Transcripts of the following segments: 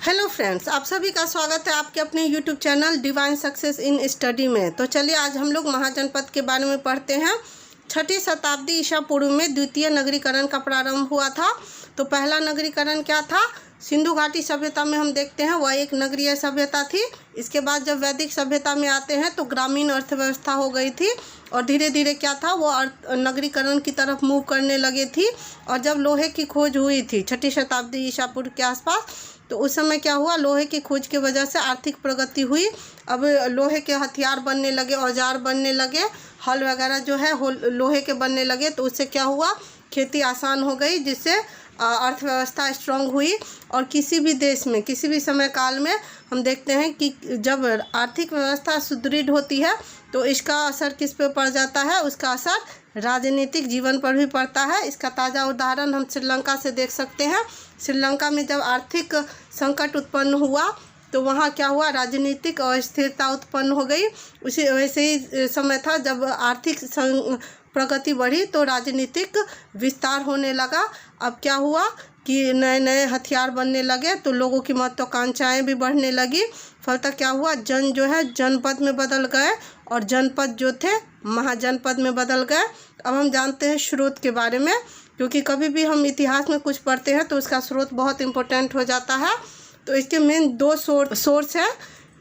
Hello friends, आप सभी का स्वागत है आपके अपने YouTube channel divine success in study में। तो चलिए आज हम लोग महाजनपद के बारे में पढ़ते हैं। 6ठी शताब्दी ईसा पूर्व में द्वितीय नगरीकरण का प्रारंभ हुआ था। तो पहला नगरीकरण क्या था? सिंधु घाटी सभ्यता में हम देखते हैं वह एक नगरीय सभ्यता थी। इसके बाद जब वैदिक सभ्यता में आते हैं तो ग्रामीण अर्थव्यवस्था हो गई थी और धीरे धीरे क्या था वो नगरीकरण की तरफ मूव करने लगे थी। और जब लोहे की खोज हुई थी 6ठी शताब्दी ईसा पूर्व के आसपास, तो उस समय क्या हुआ, लोहे की खोज की वजह से आर्थिक प्रगति हुई। अब लोहे के हथियार बनने लगे, औजार बनने लगे, हल वगैरह जो है लोहे के बनने लगे। तो उससे क्या हुआ, खेती आसान हो गई, जिससे अर्थव्यवस्था स्ट्रांग हुई। और किसी भी देश में किसी भी समय काल में हम देखते हैं कि जब आर्थिक व्यवस्था सुदृढ़ होती है तो इसका असर किस पे पड़ जाता है, उसका असर राजनीतिक जीवन पर भी पड़ता है। इसका ताज़ा उदाहरण हम श्रीलंका से देख सकते हैं। श्रीलंका में जब आर्थिक संकट उत्पन्न हुआ तो वहाँ क्या हुआ, राजनीतिक अस्थिरता उत्पन्न हो गई। उसी वैसे ही समय था जब आर्थिक प्रगति बढ़ी तो राजनीतिक विस्तार होने लगा। अब क्या हुआ कि नए नए हथियार बनने लगे तो लोगों की महत्वाकांक्षाएँ भी बढ़ने लगी। फलतः क्या हुआ, जो है जनपद में बदल गए और जनपद जो थे महाजनपद में बदल गए। अब हम जानते हैं स्रोत के बारे में, क्योंकि कभी भी हम इतिहास में कुछ पढ़ते हैं तो उसका स्रोत बहुत इम्पोर्टेंट हो जाता है। तो इसके मेन दो सोर्स है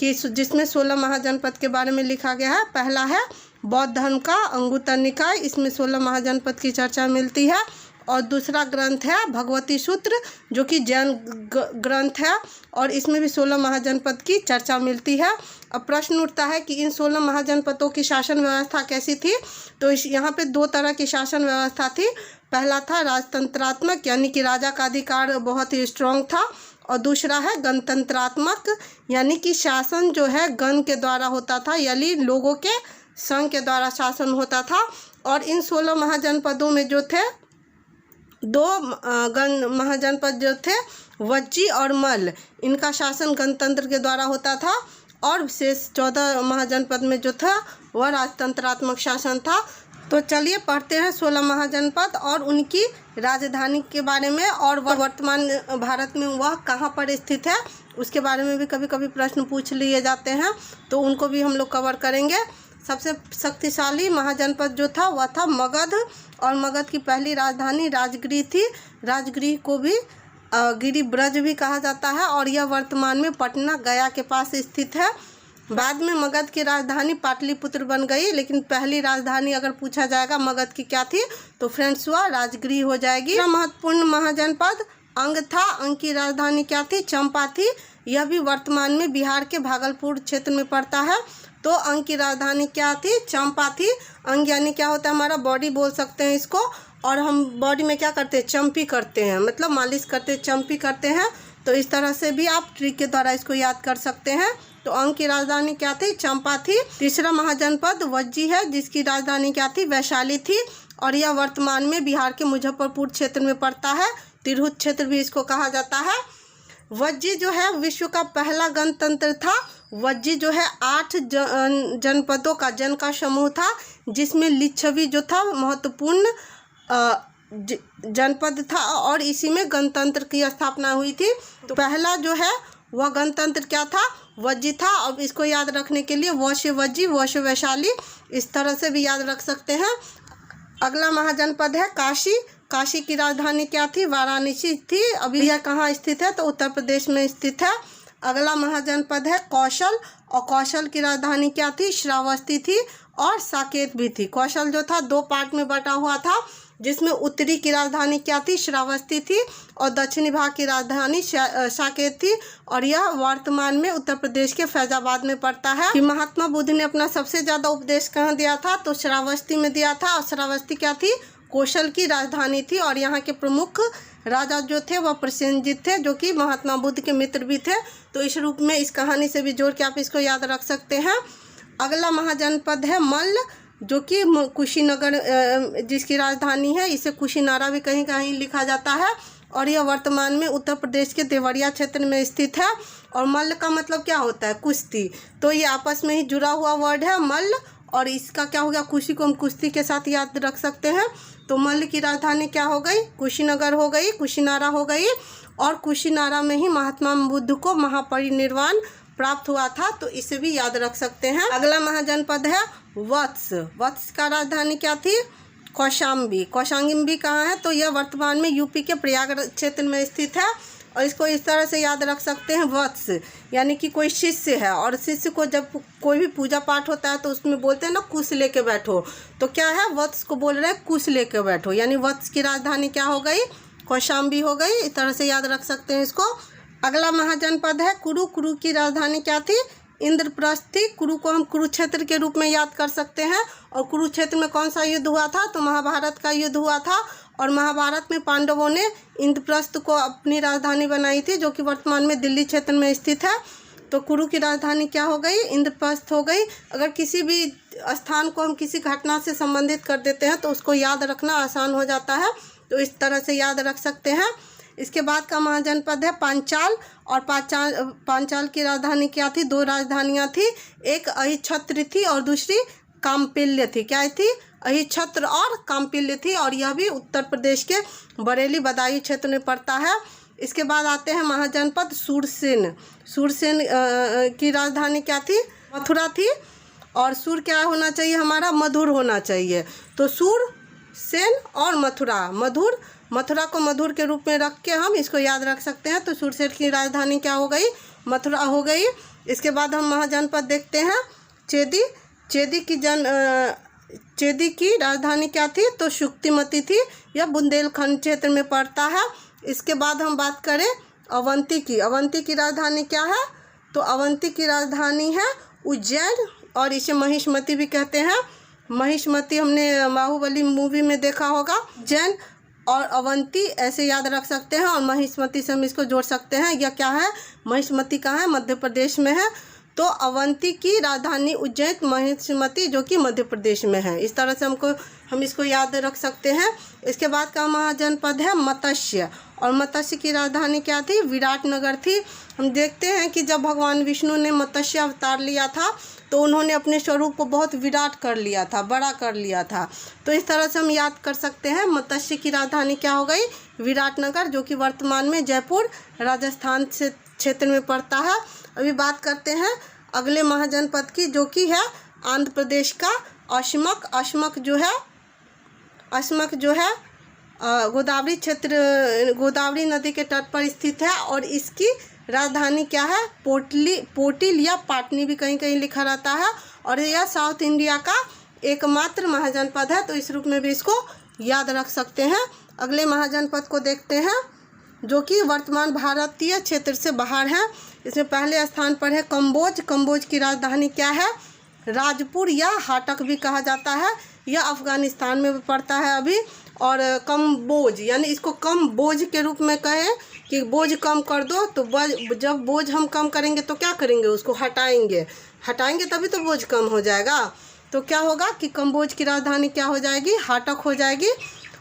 कि जिसमें 16 महाजनपद के बारे में लिखा गया है। पहला है बौद्ध धर्म का अंगुत्तर निकाय, इसमें 16 महाजनपद की चर्चा मिलती है। और दूसरा ग्रंथ है भगवती सूत्र, जो कि जैन ग्रंथ है और इसमें भी 16 महाजनपद की चर्चा मिलती है। अब प्रश्न उठता है कि इन 16 महाजनपदों की शासन व्यवस्था कैसी थी? तो यहाँ पे दो तरह की शासन व्यवस्था थी। पहला था राजतंत्रात्मक, यानी कि राजा का अधिकार बहुत ही स्ट्रांग था। और दूसरा है गणतंत्रात्मक, यानी कि शासन जो है गण के द्वारा होता था, यानी लोगों के संघ के द्वारा शासन होता था। और इन 16 महाजनपदों में जो थे दो गण महाजनपद जो थे वज्जी और मल्ल, इनका शासन गणतंत्र के द्वारा होता था। और शेष 14 महाजनपद में जो था वह राजतंत्रात्मक शासन था। तो चलिए पढ़ते हैं 16 महाजनपद और उनकी राजधानी के बारे में, और वह वर्तमान भारत में वह कहाँ पर स्थित है उसके बारे में भी कभी कभी प्रश्न पूछ लिए जाते हैं, तो उनको भी हम लोग कवर करेंगे। सबसे शक्तिशाली महाजनपद जो था वह था मगध, और मगध की पहली राजधानी राजगृह थी। राजगृह को भी गिरिब्रज भी कहा जाता है और यह वर्तमान में पटना गया के पास स्थित है। बाद में मगध की राजधानी पाटलिपुत्र बन गई, लेकिन पहली राजधानी अगर पूछा जाएगा मगध की क्या थी तो फ्रेंड्स वह राजगृह हो जाएगी। महत्वपूर्ण महाजनपद अंग था। अंग की राजधानी क्या थी? चंपा थी। यह भी वर्तमान में बिहार के भागलपुर क्षेत्र में पड़ता है। तो अंग की राजधानी क्या थी? चंपा थी। अंग यानी क्या होता है, हमारा बॉडी बोल सकते हैं इसको। और हम बॉडी में क्या करते हैं, चंपी करते हैं, मतलब मालिश करते हैं, चंपी करते हैं। तो इस तरह से भी आप ट्रिक के द्वारा इसको याद कर सकते हैं। तो अंग की राजधानी क्या थी? चंपा थी। तीसरा महाजनपद वज्जी है, जिसकी राजधानी क्या थी? वैशाली थी। और यह वर्तमान में बिहार के मुजफ्फरपुर क्षेत्र में पड़ता है। तिरहुत क्षेत्र भी इसको कहा जाता है। वज्जी जो है विश्व का पहला गणतंत्र था। वज्जी जो है 8 जनपदों का जन का समूह था, जिसमें लिच्छवी जो था महत्वपूर्ण जनपद था और इसी में गणतंत्र की स्थापना हुई थी। तो पहला जो है वह गणतंत्र क्या था? वज्जी था। अब इसको याद रखने के लिए वश वज्जी वश वैशाली इस तरह से भी याद रख सकते हैं। अगला महाजनपद है काशी। काशी की राजधानी क्या थी? वाराणसी थी। अभी यह कहाँ स्थित है? तो उत्तर प्रदेश में स्थित है। अगला महाजनपद है कौशल, और कौशल की राजधानी क्या थी? श्रावस्ती थी और साकेत भी थी। कौशल जो था 2 पार्ट में बटा हुआ था, जिसमें उत्तरी की राजधानी क्या थी? श्रावस्ती थी, और दक्षिणी भाग की राजधानी साकेत थी। और यह वर्तमान में उत्तर प्रदेश के फैजाबाद में पड़ता है। कि महात्मा बुद्ध ने अपना सबसे ज़्यादा उपदेश कहाँ दिया था? तो श्रावस्ती में दिया था। और श्रावस्ती क्या थी? कौशल की राजधानी थी। और यहाँ के प्रमुख राजा जो थे वह प्रसेनजीत थे, जो कि महात्मा बुद्ध के मित्र भी थे। तो इस रूप में इस कहानी से भी जोड़ के आप इसको याद रख सकते हैं। अगला महाजनपद है मल्ल, जो कि कुशीनगर जिसकी राजधानी है। इसे कुशीनारा भी कहीं कहीं लिखा जाता है। और यह वर्तमान में उत्तर प्रदेश के देवरिया क्षेत्र में स्थित है। और मल्ल का मतलब क्या होता है? कुश्ती। तो ये आपस में ही जुड़ा हुआ वर्ड है मल्ल, और इसका क्या हो गया, कुशी को हम कुश्ती के साथ याद रख सकते हैं। तो मल्ल की राजधानी क्या हो गई? कुशीनगर हो गई, कुशीनारा हो गई। और कुशीनारा में ही महात्मा बुद्ध को महापरिनिर्वाण प्राप्त हुआ था, तो इसे भी याद रख सकते हैं। अगला महाजनपद है वत्स। वत्स का राजधानी क्या थी? कौशाम्बी। कौशाम्बी कहाँ है? तो यह वर्तमान में यूपी के प्रयागराज क्षेत्र में स्थित है और इसको इस तरह से याद रख सकते हैं, वत्स यानी कि कोई शिष्य है और शिष्य को जब कोई भी पूजा पाठ होता है तो उसमें बोलते हैं ना कुश लेके बैठो, तो क्या है, वत्स को बोल रहे हैं कुश लेके बैठो, यानी वत्स की राजधानी क्या हो गई? कौशाम्बी हो गई। इस तरह से याद रख सकते हैं इसको। अगला महाजनपद है कुरु। कुरु की राजधानी क्या थी? इंद्रप्रस्थ थी। कुरु को हम कुरुक्षेत्र के रूप में याद कर सकते हैं। और कुरुक्षेत्र में कौन सा युद्ध हुआ था? तो महाभारत का युद्ध हुआ था और महाभारत में पांडवों ने इंद्रप्रस्थ को अपनी राजधानी बनाई थी, जो कि वर्तमान में दिल्ली क्षेत्र में स्थित है। तो कुरु की राजधानी क्या हो गई? इंद्रप्रस्थ हो गई। अगर किसी भी स्थान को हम किसी घटना से संबंधित कर देते हैं तो उसको याद रखना आसान हो जाता है, तो इस तरह से याद रख सकते हैं। इसके बाद का महाजनपद है पांचाल। और पांचाल की राजधानी क्या थी? दो राजधानियाँ थी, एक अहिच्छत्र थी और दूसरी काम्पिल्य थी। क्या थी? अहिच्छत्र और काम्पिल्य थी, और यह भी उत्तर प्रदेश के बरेली बदायूं क्षेत्र में पड़ता है। इसके बाद आते हैं महाजनपद सूरसेन। सूरसेन की राजधानी क्या थी? मथुरा थी। और सूर क्या होना चाहिए हमारा? मधुर होना चाहिए। तो सूरसेन और मथुरा, मथुरा को मधुर के रूप में रख के हम इसको याद रख सकते हैं। तो सूरसेन की राजधानी क्या हो गई? मथुरा हो गई। इसके बाद हम महाजनपद देखते हैं चेदी। चेदी की राजधानी क्या थी? तो शुक्तिमती थी। यह बुंदेलखंड क्षेत्र में पड़ता है। इसके बाद हम बात करें अवंती की। अवंती की राजधानी क्या है? तो अवंती की राजधानी है उज्जैन, और इसे महिष्मती भी कहते हैं। महिष्मती हमने बाहुबली मूवी में देखा होगा। उज्जैन और अवंती ऐसे याद रख सकते हैं, और महिष्मती से हम इसको जोड़ सकते हैं। यह क्या है? महिष्मती कहाँ है? मध्य प्रदेश में है। तो अवंती की राजधानी उज्जैन, महिष्मती जो कि मध्य प्रदेश में है। इस तरह से हम इसको याद रख सकते हैं। इसके बाद का महाजनपद है मत्स्य। और मत्स्य की राजधानी क्या थी? विराटनगर थी। हम देखते हैं कि जब भगवान विष्णु ने मत्स्य अवतार लिया था तो उन्होंने अपने स्वरूप को बहुत विराट कर लिया था, बड़ा कर लिया था। तो इस तरह से हम याद कर सकते हैं। मत्स्य की राजधानी क्या हो गई? विराटनगर, जो कि वर्तमान में जयपुर राजस्थान से क्षेत्र में पड़ता है। अभी बात करते हैं अगले महाजनपद की, जो कि है आंध्र प्रदेश का असमक। असमक जो है गोदावरी क्षेत्र, गोदावरी नदी के तट पर स्थित है, और इसकी राजधानी क्या है? पोटिल या पाटनी भी कहीं कहीं लिखा रहता है। और यह साउथ इंडिया का एकमात्र महाजनपद है, तो इस रूप में भी इसको याद रख सकते हैं। अगले महाजनपद को देखते हैं, जो कि वर्तमान भारतीय क्षेत्र से बाहर है। इसमें पहले स्थान पर है कम्बोज। कम्बोज की राजधानी क्या है? राजपुर या हाटक भी कहा जाता है। यह अफगानिस्तान में पड़ता है अभी। और कम्बोज यानी इसको कम बोझ के रूप में कहें कि बोझ कम कर दो, तो जब बोझ हम कम करेंगे तो क्या करेंगे? उसको हटाएंगे तभी तो बोझ कम हो जाएगा। तो क्या होगा कि कम्बोज की राजधानी क्या हो जाएगी? हाटक हो जाएगी।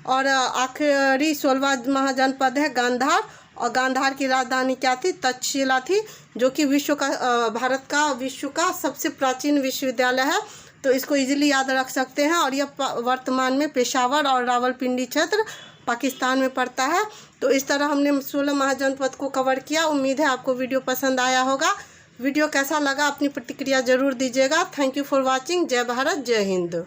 और आखिरी 16वां महाजनपद है गांधार। और गांधार की राजधानी क्या थी? तक्षशिला थी, जो कि भारत का विश्व का सबसे प्राचीन विश्वविद्यालय है। तो इसको इजीली याद रख सकते हैं। और यह वर्तमान में पेशावर और रावलपिंडी क्षेत्र पाकिस्तान में पड़ता है। तो इस तरह हमने 16 महाजनपद को कवर किया। उम्मीद है आपको वीडियो पसंद आया होगा। वीडियो कैसा लगा अपनी प्रतिक्रिया ज़रूर दीजिएगा। Thank you for watching. जय भारत, जय हिंद।